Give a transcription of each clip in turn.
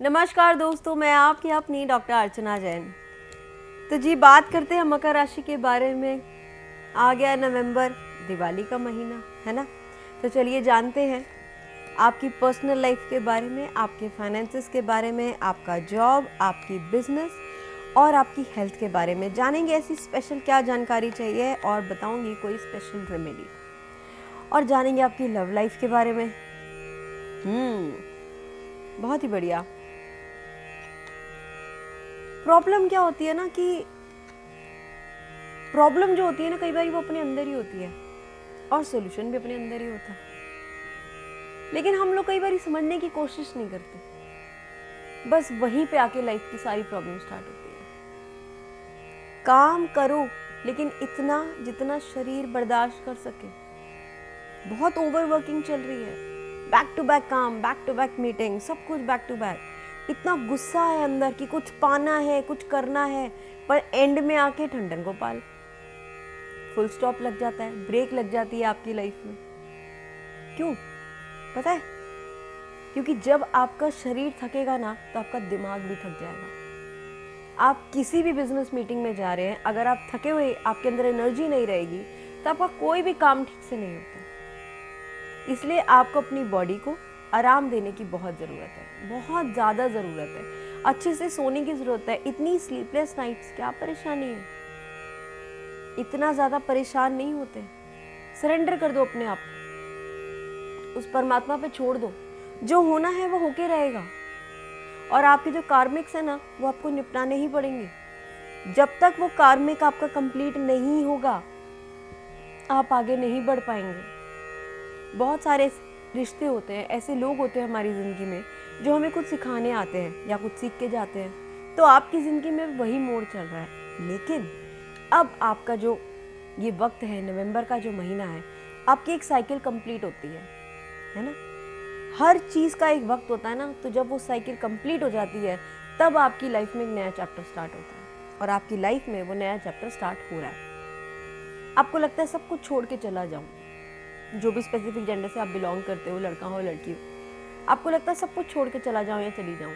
नमस्कार दोस्तों, मैं आपकी अपनी डॉक्टर अर्चना जैन। तो जी बात करते हैं मकर राशि के बारे में। आ गया नवंबर, दिवाली का महीना है ना। तो चलिए जानते हैं आपकी पर्सनल लाइफ के बारे में, आपके फाइनेंसेस के बारे में, आपका जॉब, आपकी बिजनेस और आपकी हेल्थ के बारे में जानेंगे। ऐसी स्पेशल क्या जानकारी चाहिए और बताऊंगी कोई स्पेशल रेमेडी, और जानेंगे आपकी लव लाइफ के बारे में। बहुत ही बढ़िया। प्रॉब्लम क्या होती है ना कि प्रॉब्लम जो होती है ना, कई बार वो अपने अंदर ही होती है और सॉल्यूशन भी अपने अंदर ही होता है, लेकिन हम लोग कई बार समझने की कोशिश नहीं करते। बस वहीं पे आके लाइफ की सारी प्रॉब्लम स्टार्ट होती है। काम करो लेकिन इतना जितना शरीर बर्दाश्त कर सके। बहुत ओवरवर्किंग चल रही है, बैक टू बैक काम, बैक टू बैक मीटिंग, सब कुछ बैक टू बैक। इतना गुस्सा है अंदर कि कुछ पाना है, कुछ करना है, पर एंड में आके ठंडन गोपाल, फुल स्टॉप लग जाता है, ब्रेक लग जाती है आपकी लाइफ में। क्यों पता है? क्योंकि जब आपका शरीर थकेगा ना तो आपका दिमाग भी थक जाएगा। आप किसी भी बिजनेस मीटिंग में जा रहे हैं, अगर आप थके हुए, आपके अंदर एनर्जी नहीं रहेगी तो आपका कोई भी काम ठीक से नहीं होता। इसलिए आपको अपनी बॉडी को आराम देने की बहुत ज़रूरत है, बहुत ज़्यादा ज़रूरत है। अच्छे से सोने की ज़रूरत है। इतनी स्लीपलेस नाइट्स, क्या परेशानी है? इतना ज़्यादा परेशान नहीं होते। सरेंडर कर दो अपने आप को, उस परमात्मा पे छोड़ दो। जो होना है वो होके रहेगा, और आपके जो कार्मिक्स है ना, वो आपको निपटाने ही पड़ेंगे। जब तक वो कार्मिक आपका कंप्लीट नहीं होगा, आप आगे नहीं बढ़ पाएंगे। बहुत सारे रिश्ते होते हैं, ऐसे लोग होते हैं हमारी ज़िंदगी में जो हमें कुछ सिखाने आते हैं या कुछ सीख के जाते हैं। तो आपकी ज़िंदगी में वही मोड़ चल रहा है। लेकिन अब आपका जो ये वक्त है, नवंबर का जो महीना है, आपकी एक साइकिल कंप्लीट होती है ना। हर चीज़ का एक वक्त होता है ना। तो जब वो साइकिल कंप्लीट हो जाती है, तब आपकी लाइफ में एक नया चैप्टर स्टार्ट होता है, और आपकी लाइफ में वो नया चैप्टर स्टार्ट हो रहा है। आपको लगता है सब कुछ छोड़ के चला जाऊँ, जो भी स्पेसिफिक जेंडर से आप बिलोंग करते हो, लड़का हो लड़की हो, आपको लगता है सब कुछ छोड़ के चला जाऊं या चली जाऊं।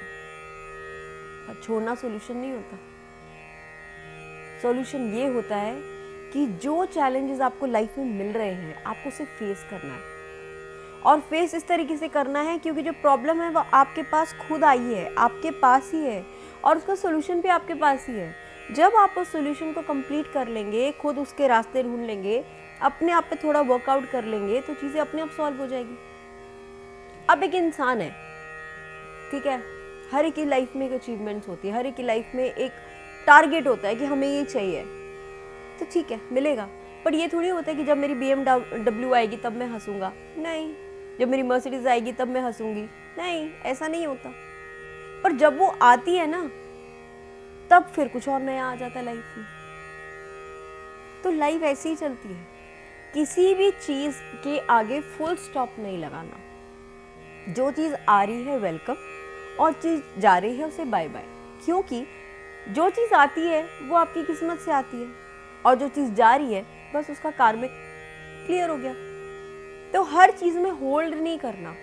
पर छोड़ना सॉल्यूशन नहीं होता। सॉल्यूशन ये होता है कि जो चैलेंजेस आपको लाइफ में मिल रहे हैं, आपको उसे फेस करना है, और फेस इस तरीके से करना है क्योंकि जो प्रॉब्लम है वो आपके पास खुद आई है, आपके पास ही है, और उसका सॉल्यूशन भी आपके पास ही है। जब आप उस सॉल्यूशन को कंप्लीट कर लेंगे, खुद उसके रास्ते ढूंढ लेंगे, अपने आप पे थोड़ा वर्कआउट कर लेंगे, तो चीज़ें अपने आप सॉल्व हो जाएगी। अब एक इंसान है, ठीक है, हर एक की लाइफ में एक अचीवमेंट्स होती है, हर एक की लाइफ में एक टारगेट होता है कि हमें ये चाहिए, तो ठीक है मिलेगा। पर ये थोड़ी होता है कि जब मेरी BMW आएगी तब मैं हंसूंगा, नहीं। जब मेरी मर्सिडीज आएगी तब मैं हंसूंगी, नहीं, ऐसा नहीं होता। पर जब वो आती है ना, तब फिर कुछ और नया आ जाता है लाइफ में। तो लाइफ ऐसी ही चलती है। किसी भी चीज़ के आगे फुल स्टॉप नहीं लगाना। जो चीज़ आ रही है वेलकम, और चीज़ जा रही है उसे बाय बाय। क्योंकि जो चीज़ आती है वो आपकी किस्मत से आती है, और जो चीज़ जा रही है बस उसका कार्मिक क्लियर हो गया। तो हर चीज़ में होल्ड नहीं करना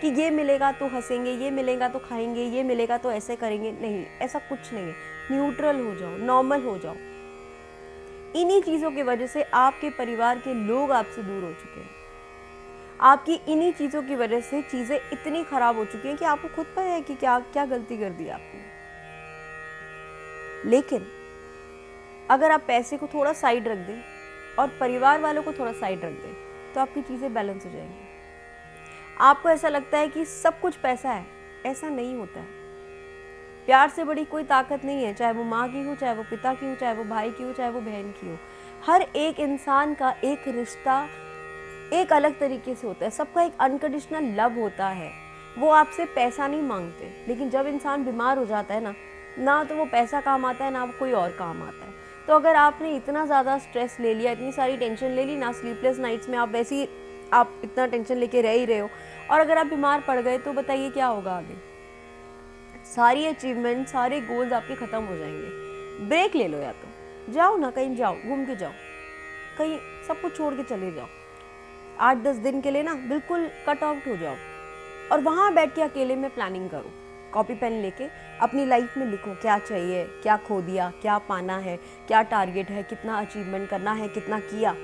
कि ये मिलेगा तो हंसेंगे, ये मिलेगा तो खाएंगे, ये मिलेगा तो ऐसे करेंगे, नहीं, ऐसा कुछ नहीं है। न्यूट्रल हो जाओ, नॉर्मल हो जाओ। इन्हीं चीज़ों की वजह से आपके परिवार के लोग आपसे दूर हो चुके हैं। आपकी इन्हीं चीज़ों की वजह से चीज़ें इतनी खराब हो चुकी हैं कि आपको खुद पता है कि क्या क्या गलती कर दी आपने। लेकिन अगर आप पैसे को थोड़ा साइड रख दें और परिवार वालों को थोड़ा साइड रख दें, तो आपकी चीज़ें बैलेंस हो जाएंगी। आपको ऐसा लगता है कि सब कुछ पैसा है, ऐसा नहीं होता है। प्यार से बड़ी कोई ताकत नहीं है, चाहे वो माँ की हो, चाहे वो पिता की हो, चाहे वो भाई की हो, चाहे वो बहन की हो। हर एक इंसान का एक रिश्ता एक अलग तरीके से होता है। सबका एक अनकंडीशनल लव होता है। वो आपसे पैसा नहीं मांगते, लेकिन जब इंसान बीमार हो जाता है ना तो वो पैसा काम आता है, ना वो कोई और काम आता है। तो अगर आपने इतना ज़्यादा स्ट्रेस ले लिया, इतनी सारी टेंशन ले ली ना, स्लीपलेस नाइट्स में आप वैसे ही आप इतना टेंशन लेके रह ही रहे हो, और अगर आप बीमार पड़ गए तो बताइए क्या होगा आगे। सारी अचीवमेंट, सारे गोल्स आपके ख़त्म हो जाएंगे। ब्रेक ले लो, या तो जाओ ना, कहीं जाओ, घूम के जाओ, कहीं सब कुछ छोड़ के चले जाओ। 8-10 दिन के लिए ना बिल्कुल कट आउट हो जाओ, और वहाँ बैठ के अकेले में प्लानिंग करो कॉपी पेन लेके अपनी लाइफ में लिखो क्या चाहिए, क्या खो दिया, क्या पाना है, क्या टारगेट है, कितना अचीवमेंट करना है, कितना किया।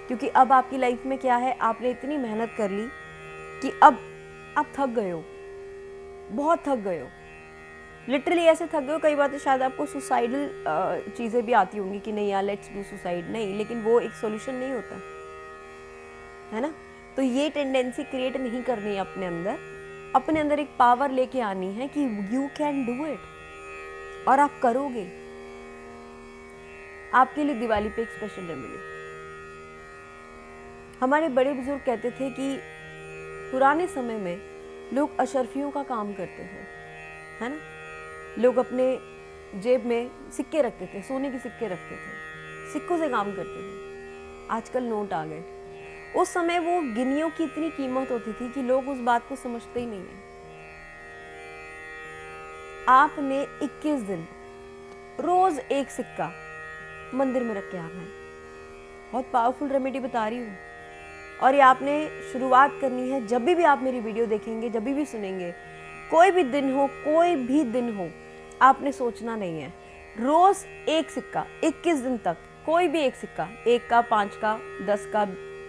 क्योंकि अब आपकी लाइफ में क्या है, आपने इतनी मेहनत कर ली कि अब आप थक गए हो, बहुत थक गए हो, लिटरली ऐसे थक गए हो। कई बार तो शायद आपको सुसाइडल चीज़ें भी आती होंगी कि नहीं यार लेट्स डू सुसाइड, नहीं, लेकिन वो एक सॉल्यूशन नहीं होता है ना। तो ये टेंडेंसी क्रिएट नहीं करनी है अपने अंदर एक पावर लेके आनी है कि यू कैन डू इट, और आप करोगे। आपके लिए दिवाली पे एक स्पेशल रेमेडी, हमारे बड़े बुजुर्ग कहते थे कि पुराने समय में लोग अशर्फियों का काम करते थे, है ना। लोग अपने जेब में सिक्के रखते थे, सोने के सिक्के रखते थे, सिक्कों से काम करते थे। आजकल नोट आ गए। उस समय वो गिनियों की इतनी कीमत होती थी कि लोग उस बात को समझते ही नहीं है। आपने 21 दिन रोज एक सिक्का मंदिर में रख के आना है। बहुत पावरफुल रेमेडी बता रही हूँ, और ये आपने शुरुआत करनी है जब भी आप मेरी वीडियो देखेंगे, जब भी सुनेंगे, कोई भी दिन हो, आपने सोचना नहीं है। रोज एक सिक्का 21 दिन तक, कोई भी एक सिक्का, 1 का, 5 का, 10 का,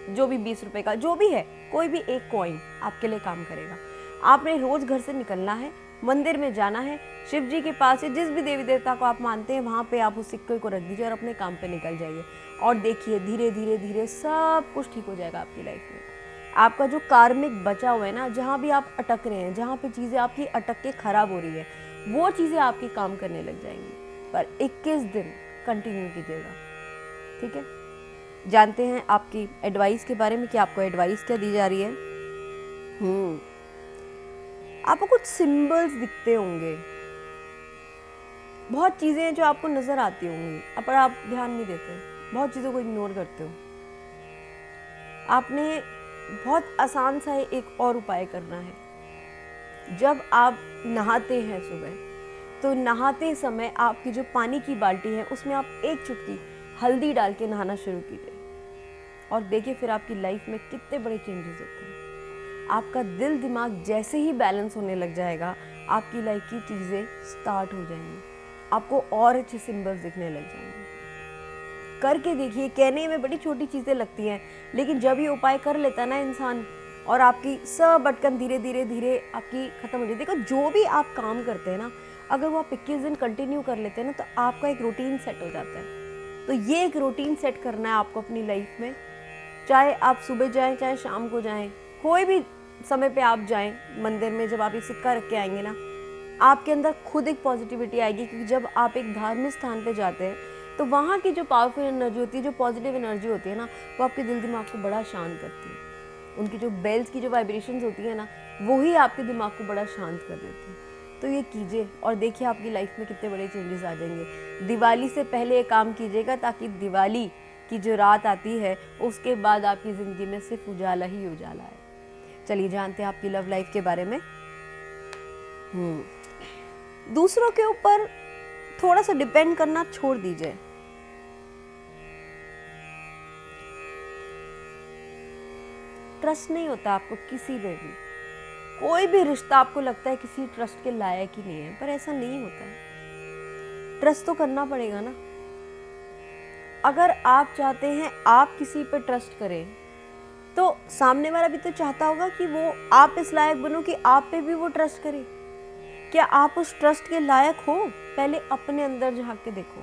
जो भी 20 रुपए का, जो भी है, कोई भी एक कॉइन आपके लिए काम करेगा। आपने रोज घर से निकलना है, मंदिर में जाना है, शिव जी के पास, जिस भी देवी देवता को आप मानते हैं वहां पे आप उस सिक्के को रख दीजिए और अपने काम पे निकल जाइए। और देखिए धीरे धीरे धीरे सब कुछ ठीक हो जाएगा आपकी लाइफ में। आपका जो कार्मिक बचा हुआ है ना, जहाँ भी आप अटक रहे हैं, जहाँ पे चीज़ें आपकी अटक के खराब हो रही है, वो चीज़ें आपकी काम करने लग जाएंगी। पर 21 दिन कंटिन्यू कीजिएगा, ठीक है। जानते हैं आपकी एडवाइस के बारे में कि आपको एडवाइस क्या दी जा रही है। आपको कुछ सिंबल्स दिखते होंगे, बहुत चीज़ें हैं जो आपको नज़र आती होंगी, पर आप ध्यान नहीं देते, बहुत चीज़ों को इग्नोर करते हो। आपने बहुत आसान सा एक और उपाय करना है। जब आप नहाते हैं सुबह, तो नहाते समय आपकी जो पानी की बाल्टी है उसमें आप एक चुटकी हल्दी डाल के नहाना शुरू कीजिए, और देखिए फिर आपकी लाइफ में कितने बड़े चेंजेस होते हैं। आपका दिल दिमाग जैसे ही बैलेंस होने लग जाएगा, आपकी लाइफ की चीज़ें स्टार्ट हो जाएंगी, आपको और अच्छे सिंबल्स दिखने लग जाएंगे। करके देखिए, कहने में बड़ी छोटी चीज़ें लगती हैं, लेकिन जब ये उपाय कर लेता ना इंसान, और आपकी सब अटकन धीरे धीरे धीरे आपकी खत्म हो जाती है। देखो जो भी आप काम करते हैं ना, अगर वो आप 21 दिन कंटिन्यू कर लेते हैं ना, तो आपका एक रूटीन सेट हो जाता है। तो ये एक रूटीन सेट करना है आपको अपनी लाइफ में। चाहे आप सुबह जाएं, चाहे शाम को जाएं, कोई भी समय पे आप जाएं मंदिर में, जब आप ये सिक्का रख के आएंगे ना, आपके अंदर खुद एक पॉजिटिविटी आएगी। क्योंकि जब आप एक धार्मिक स्थान पे जाते हैं, तो वहाँ की जो पावरफुल एनर्जी होती है, जो पॉजिटिव एनर्जी होती है ना, वो आपके दिल दिमाग को बड़ा शांत करती है। उनकी जो बेल्स की जो वाइब्रेशंस होती है ना, वो ही आपके दिमाग को बड़ा शांत कर देती है। तो ये कीजिए और देखिए आपकी लाइफ में कितने बड़े चेंजेस आ जाएंगे। दिवाली से पहले ये काम कीजिएगा, ताकि दिवाली की जो रात आती है उसके बाद आपकी ज़िंदगी में सिर्फ उजाला ही उजाला है। चलिए जानते हैं आपकी लव लाइफ के बारे में। दूसरों के ऊपर थोड़ा सा डिपेंड करना छोड़ दीजिए। ट्रस्ट नहीं होता आपको किसी पे भी, कोई भी रिश्ता आपको लगता है किसी ट्रस्ट के लायक ही नहीं है, पर ऐसा नहीं होता है। ट्रस्ट तो करना पड़ेगा ना। अगर आप चाहते हैं आप किसी पर ट्रस्ट करें, तो सामने वाला भी तो चाहता होगा कि वो आप इस लायक बनो कि आप पे भी वो ट्रस्ट करे। क्या आप उस ट्रस्ट के लायक हो? पहले अपने अंदर झांक के देखो,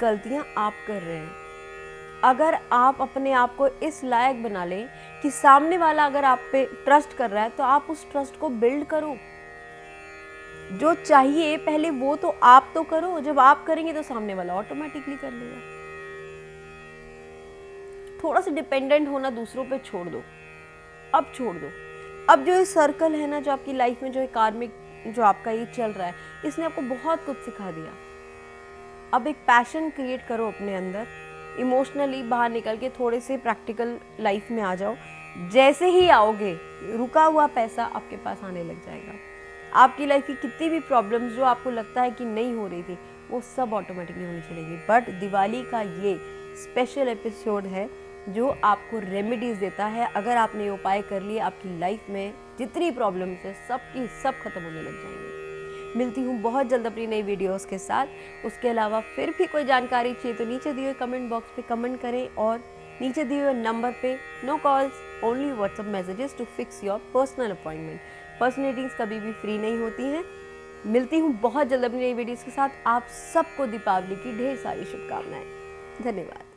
गलतियां आप कर रहे हैं। अगर आप अपने आप को इस लायक बना लें कि सामने वाला अगर आप पे ट्रस्ट कर रहा है, तो आप उस ट्रस्ट को बिल्ड करो। जो चाहिए पहले वो तो आप तो करो। जब आप करेंगे तो सामने वाला ऑटोमेटिकली कर लेगा। थोड़ा सा डिपेंडेंट होना दूसरों पे छोड़ दो, अब छोड़ दो। अब जो ये सर्कल है ना, जो आपकी लाइफ में जो कार्मिक जो आपका ये चल रहा है, इसने आपको बहुत कुछ सिखा दिया। अब एक पैशन क्रिएट करो अपने अंदर, इमोशनली बाहर निकल के थोड़े से प्रैक्टिकल लाइफ में आ जाओ। जैसे ही आओगे, रुका हुआ पैसा आपके पास आने लग जाएगा। आपकी लाइफ की कितनी भी प्रॉब्लम्स जो आपको लगता है कि नहीं हो रही थी, वो सब ऑटोमेटिकली होनी चलेगी। बट दिवाली का ये स्पेशल एपिसोड है जो आपको रेमेडीज देता है। अगर आपने ये उपाय कर लिए, आपकी लाइफ में जितनी प्रॉब्लम्स है सबकी सब खत्म होने लग जाएंगी। मिलती हूँ बहुत जल्द अपनी नई वीडियोस के साथ। उसके अलावा फिर भी कोई जानकारी चाहिए तो नीचे दिए हुए कमेंट बॉक्स पे कमेंट करें, और नीचे दिए हुए नंबर पे no calls, only WhatsApp messages to fix your personal appointment. Personal readings कभी भी फ्री नहीं होती हैं। मिलती हूँ बहुत जल्द अपनी नई वीडियोस के साथ। आप सबको दीपावली की ढेर सारी शुभकामनाएं। धन्यवाद।